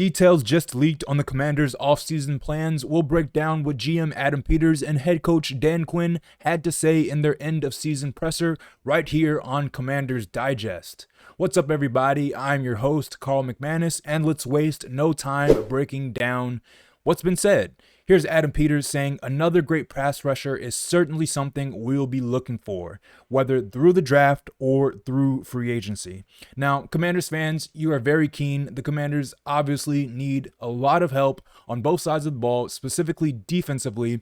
Details just leaked on the Commanders' offseason plans. We'll break down what GM Adam Peters and head coach Dan Quinn had to say in their end-of-season presser right here on Commanders Digest. What's up, everybody? I'm your host, Carl McManus, and let's waste no time breaking down what's been said. Here's Adam Peters saying another great pass rusher is certainly something we'll be looking for, whether through the draft or through free agency. Now, Commanders fans, you are very keen. The Commanders obviously need a lot of help on both sides of the ball, specifically defensively,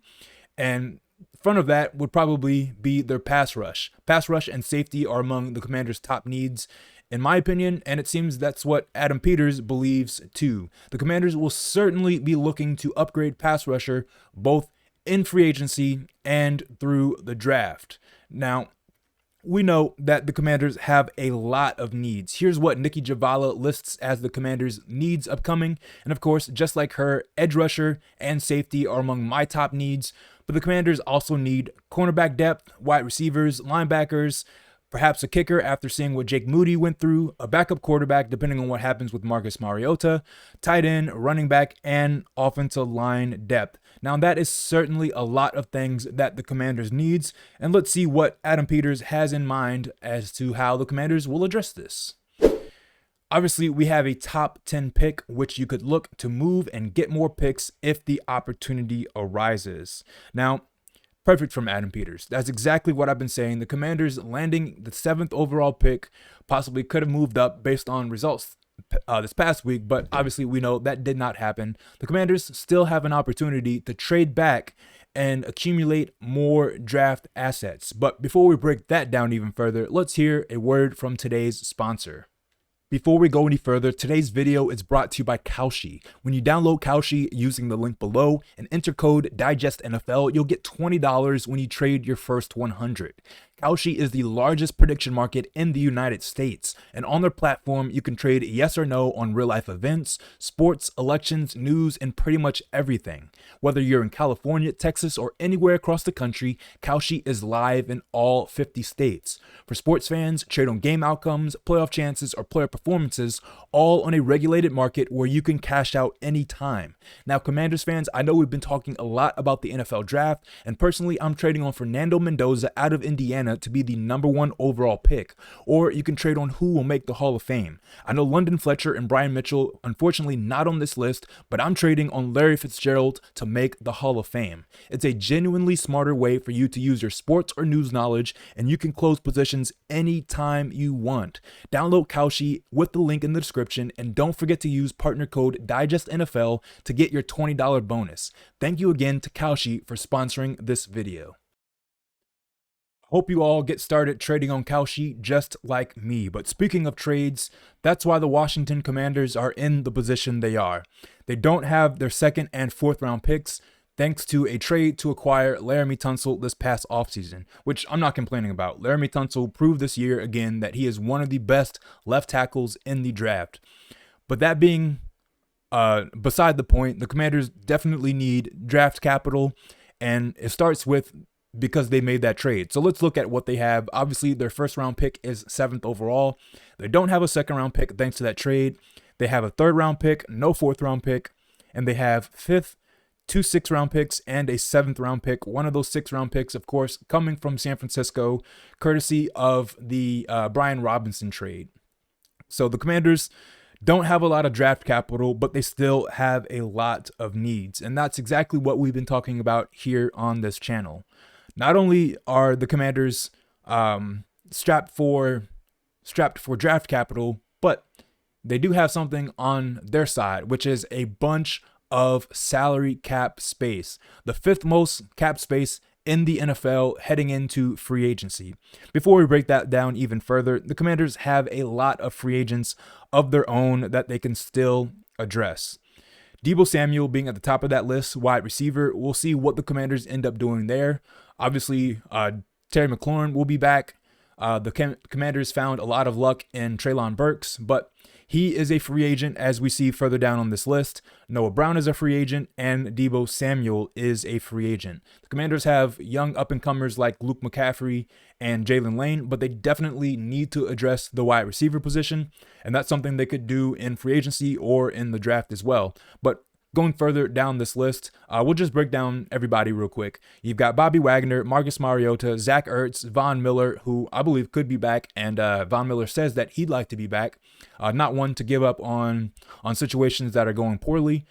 and front of that would probably be their pass rush. Pass rush and safety are among the Commanders' top needs, in my opinion, and it seems that's what Adam Peters believes too. The Commanders will certainly be looking to upgrade pass rusher both in free agency and through the draft. Now, we know that the Commanders have a lot of needs. Here's what Nikki Javala lists as the Commanders' needs upcoming. And of course, just like her, edge rusher and safety are among my top needs. But the Commanders also need cornerback depth, wide receivers, linebackers, perhaps a kicker after seeing what Jake Moody went through, a backup quarterback depending on what happens with Marcus Mariota, tight end, running back, and offensive line depth. Now that is certainly a lot of things that the Commanders needs, and let's see what Adam Peters has in mind as to how the Commanders will address this. Obviously, we have a top 10 pick, which you could look to move and get more picks if the opportunity arises. Now, perfect from Adam Peters. That's exactly what I've been saying. The Commanders landing the 7th overall pick possibly could have moved up based on results this past week, but obviously we know that did not happen. The Commanders still have an opportunity to trade back and accumulate more draft assets. But before we break that down even further, let's hear a word from today's sponsor. Before we go any further, today's video is brought to you by Kalshi. When you download Kalshi using the link below and enter code DIGESTNFL, you'll get $20 when you trade your first 100. Kalshi is the largest prediction market in the United States, and on their platform, you can trade yes or no on real-life events, sports, elections, news, and pretty much everything. Whether you're in California, Texas, or anywhere across the country, Kalshi is live in all 50 states. For sports fans, trade on game outcomes, playoff chances, or player performances, all on a regulated market where you can cash out anytime. Now, Commanders fans, I know we've been talking a lot about the NFL draft, and personally, I'm trading on Fernando Mendoza out of Indiana to be the #1 overall pick, or you can trade on who will make the Hall of Fame. I know London Fletcher and Brian Mitchell, unfortunately not on this list, but I'm trading on Larry Fitzgerald to make the Hall of Fame. It's a genuinely smarter way for you to use your sports or news knowledge, and you can close positions anytime you want. Download Kalshi with the link in the description, and don't forget to use partner code DIGESTNFL to get your $20 bonus. Thank you again to Kalshi for sponsoring this video. Hope you all get started trading on Kalshi just like me. But speaking of trades, that's why the Washington Commanders are in the position they are. They don't have their 2nd and 4th round picks thanks to a trade to acquire Laremy Tunsil this past offseason, which I'm not complaining about. Laremy Tunsil proved this year again that he is one of the best left tackles in the draft. But that being beside the point, the Commanders definitely need draft capital, and it starts with because they made that trade. So let's look at what they have. Obviously, their 1st round pick is 7th overall. They don't have a 2nd round pick thanks to that trade. They have a 3rd round pick, no 4th round pick, and they have 5th, 2 6th round picks, and a 7th round pick. One of those 6th round picks, of course, coming from San Francisco, courtesy of the Brian Robinson trade. So the Commanders don't have a lot of draft capital, but they still have a lot of needs. And that's exactly what we've been talking about here on this channel. Not only are the Commanders strapped for draft capital, but they do have something on their side, which is a bunch of salary cap space. The 5th most cap space in the NFL heading into free agency. Before we break that down even further, the Commanders have a lot of free agents of their own that they can still address. Deebo Samuel being at the top of that list, wide receiver. We'll see what the Commanders end up doing there. Obviously, Terry McLaurin will be back. The Commanders found a lot of luck in Treylon Burks, but He is a free agent, as we see further down on this list. Noah Brown is a free agent, and Deebo Samuel is a free agent. The Commanders have young up-and-comers like Luke McCaffrey and Jalen Lane, but they definitely need to address the wide receiver position, and that's something they could do in free agency or in the draft as well. But going further down this list, we'll just break down everybody real quick. You've got Bobby Wagner, Marcus Mariota, Zach Ertz, Von Miller, who I believe could be back, and Von Miller says that he'd like to be back. Not one to give up on situations that are going poorly.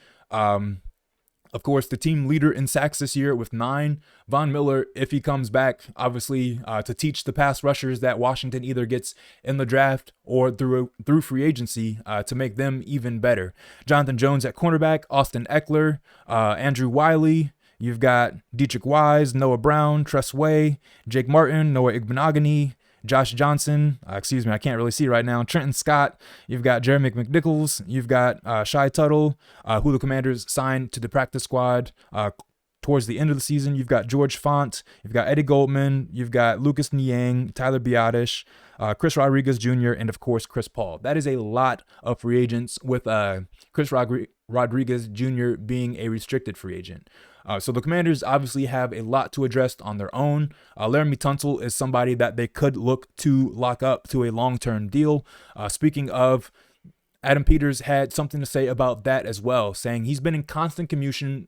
Of course, the team leader in sacks this year with 9. Von Miller, if he comes back, obviously to teach the pass rushers that Washington either gets in the draft or through free agency to make them even better. Jonathan Jones at cornerback, Austin Eckler, Andrew Wiley. You've got Dietrich Wise, Noah Brown, Tress Way, Jake Martin, Noah Igbenogany, Josh Johnson, I can't really see right now. Trenton Scott. You've got Jeremy McNichols. You've got Shai Tuttle, who the Commanders signed to the practice squad towards the end of the season. You've got George Font. You've got Eddie Goldman. You've got Lucas Niang, Tyler Biotish, Chris Rodriguez Jr., and of course, Chris Paul. That is a lot of free agents, with Chris Rodriguez Jr. being a restricted free agent. So the Commanders obviously have a lot to address on their own. Laramie Tunsil is somebody that they could look to lock up to a long-term deal. Speaking of, Adam Peters had something to say about that as well, saying he's been in constant communication,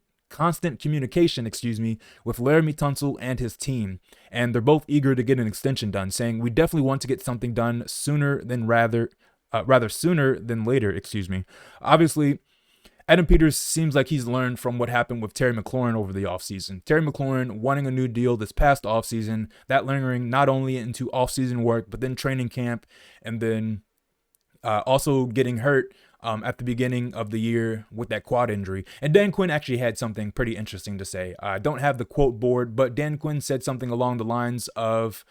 with Laramie Tunsil and his team, and they're both eager to get an extension done, saying we definitely want to get something done sooner than sooner than later. Obviously, Adam Peters seems like he's learned from what happened with Terry McLaurin over the offseason. Terry McLaurin wanting a new deal this past offseason, that lingering not only into offseason work, but then training camp, and then also getting hurt at the beginning of the year with that quad injury. And Dan Quinn actually had something pretty interesting to say. I don't have the quote board, but Dan Quinn said something along the lines of,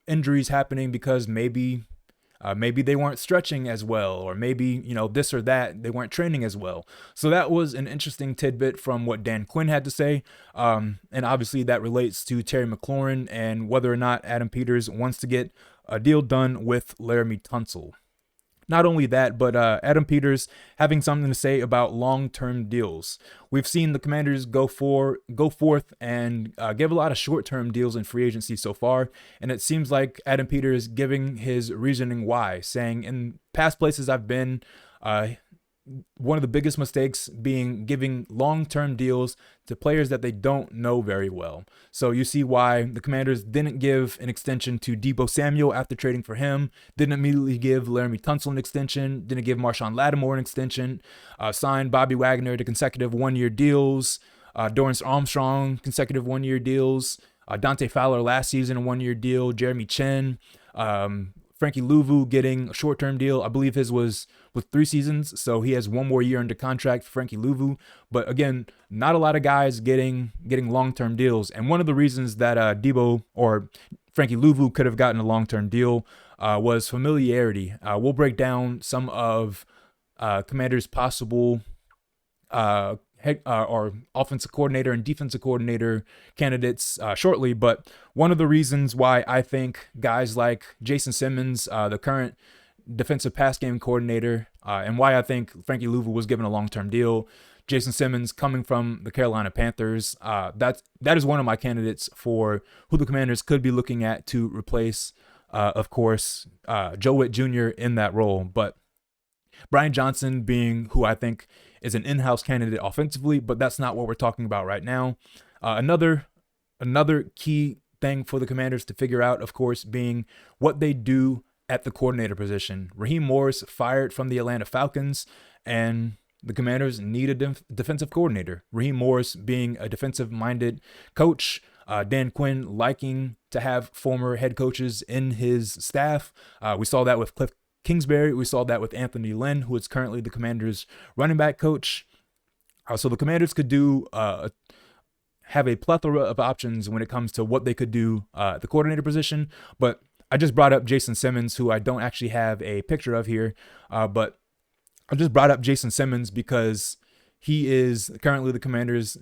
injuries happening because maybe they weren't stretching as well, or maybe, this or that, they weren't training as well. So that was an interesting tidbit from what Dan Quinn had to say. And obviously that relates to Terry McLaurin and whether or not Adam Peters wants to get a deal done with Laramie Tunsil. Not only that, but Adam Peters having something to say about long-term deals. We've seen the Commanders go forth and give a lot of short-term deals in free agency so far, and it seems like Adam Peters giving his reasoning why, saying in past places I've been, one of the biggest mistakes being giving long-term deals to players that they don't know very well. So you see why the Commanders didn't give an extension to Deebo Samuel after trading for him, didn't immediately give Laramie Tunsil an extension, didn't give Marshawn Lattimore an extension, signed Bobby Wagner to consecutive one-year deals, Dorrance Armstrong consecutive one-year deals, Dante Fowler last season a one-year deal, Jeremy Chin, Frankie Louvu getting a short-term deal. I believe his was 3 seasons, so he has one more year under contract for Frankie Louvu. But again, not a lot of guys getting long-term deals. And one of the reasons that Deebo or Frankie Louvu could have gotten a long-term deal was familiarity. We'll break down some of Commanders' possible or offensive coordinator and defensive coordinator candidates shortly, but one of the reasons why I think guys like Jason Simmons, the current defensive pass game coordinator, and why I think Frankie Louvu was given a long-term deal, Jason Simmons coming from the Carolina Panthers, that is one of my candidates for who the Commanders could be looking at to replace, of course, Joe Witt Jr. in that role. But Brian Johnson being who I think is an in-house candidate offensively, but that's not what we're talking about right now. Another key thing for the Commanders to figure out, of course, being what they do at the coordinator position. Raheem Morris fired from the Atlanta Falcons, and the Commanders need a defensive coordinator. Raheem Morris being a defensive-minded coach, Dan Quinn liking to have former head coaches in his staff. We saw that with Cliff Kingsbury. We saw that with Anthony Lynn, who is currently the Commanders' running back coach. So the Commanders could have a plethora of options when it comes to what they could do at the coordinator position. But I just brought up Jason Simmons, who I don't actually have a picture of here. But I just brought up Jason Simmons because he is currently the Commanders'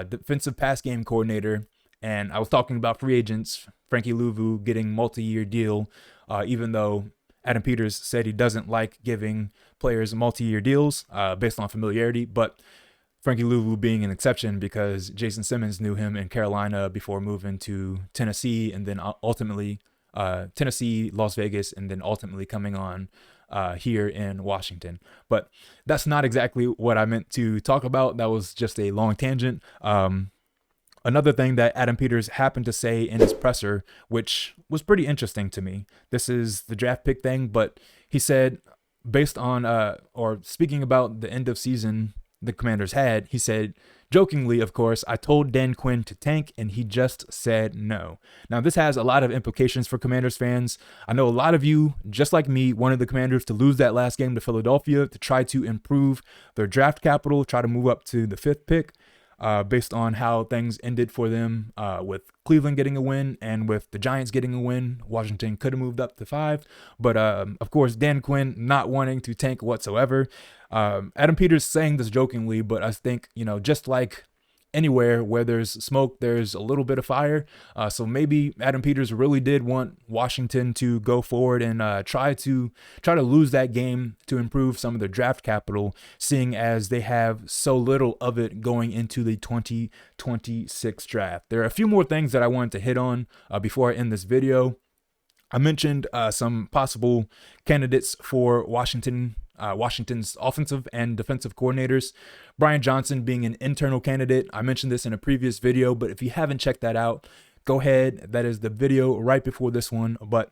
defensive pass game coordinator. And I was talking about free agents, Frankie Louvu getting multi-year deal, even though Adam Peters said he doesn't like giving players multi-year deals based on familiarity, but Frankie Louvu being an exception because Jason Simmons knew him in Carolina before moving to Tennessee, and then ultimately Tennessee, Las Vegas, and then ultimately coming on here in Washington. But that's not exactly what I meant to talk about. That was just a long tangent. Another thing that Adam Peters happened to say in his presser, which was pretty interesting to me. This is the draft pick thing, but he said, based on or speaking about the end of season the Commanders had, he said, jokingly, of course, I told Dan Quinn to tank and he just said no. Now, this has a lot of implications for Commanders fans. I know a lot of you, just like me, wanted the Commanders to lose that last game to Philadelphia to try to improve their draft capital, try to move up to the 5th pick. Based on how things ended for them with Cleveland getting a win and with the Giants getting a win. Washington could have moved up to 5. But, of course, Dan Quinn not wanting to tank whatsoever. Adam Peters saying this jokingly, but I think, just like anywhere where there's smoke, there's a little bit of fire. So maybe Adam Peters really did want Washington to go forward and try to lose that game to improve some of their draft capital, seeing as they have so little of it going into the 2026 draft. There are a few more things that I wanted to hit on before I end this video. I mentioned some possible candidates for Washington's offensive and defensive coordinators. Brian Johnson being an internal candidate. I mentioned this in a previous video, but if you haven't checked that out, go ahead. That is the video right before this one. But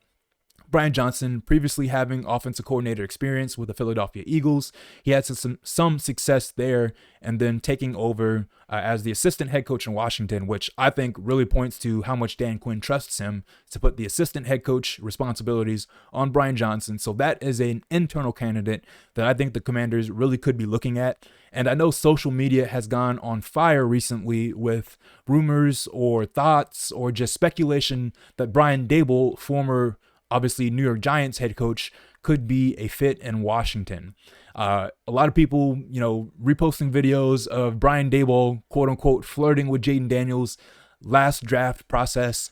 Brian Johnson, previously having offensive coordinator experience with the Philadelphia Eagles, he had some success there, and then taking over as the assistant head coach in Washington, which I think really points to how much Dan Quinn trusts him to put the assistant head coach responsibilities on Brian Johnson. So that is an internal candidate that I think the Commanders really could be looking at. And I know social media has gone on fire recently with rumors or thoughts or just speculation that Brian Daboll, former obviously New York Giants head coach, could be a fit in Washington. A lot of people, reposting videos of Brian Daboll, quote unquote, flirting with Jayden Daniels last draft process,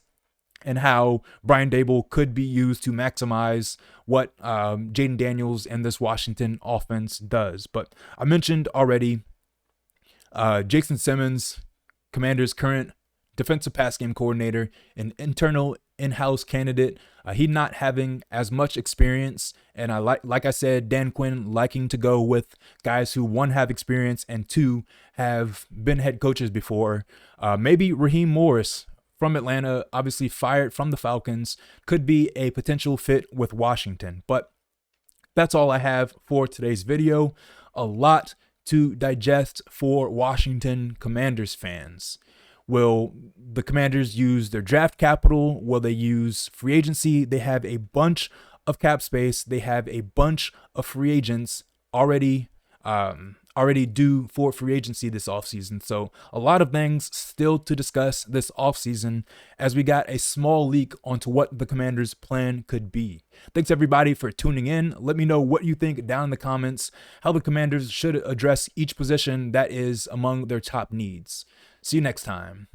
and how Brian Daboll could be used to maximize what Jayden Daniels and this Washington offense does. But I mentioned already Jason Simmons, Commanders' current defensive pass game coordinator, an internal in-house candidate. He not having as much experience, and I like I said, Dan Quinn liking to go with guys who, one, have experience, and two, have been head coaches before. Maybe Raheem Morris from Atlanta, obviously fired from the Falcons, could be a potential fit with Washington. But that's all I have for today's video. A lot to digest for Washington Commanders fans. Will the Commanders use their draft capital? Will they use free agency? They have a bunch of cap space. They have a bunch of free agents already due for free agency this offseason. So a lot of things still to discuss this offseason as we got a small leak onto what the Commanders' plan could be. Thanks everybody for tuning in. Let me know what you think down in the comments, how the Commanders should address each position that is among their top needs. See you next time.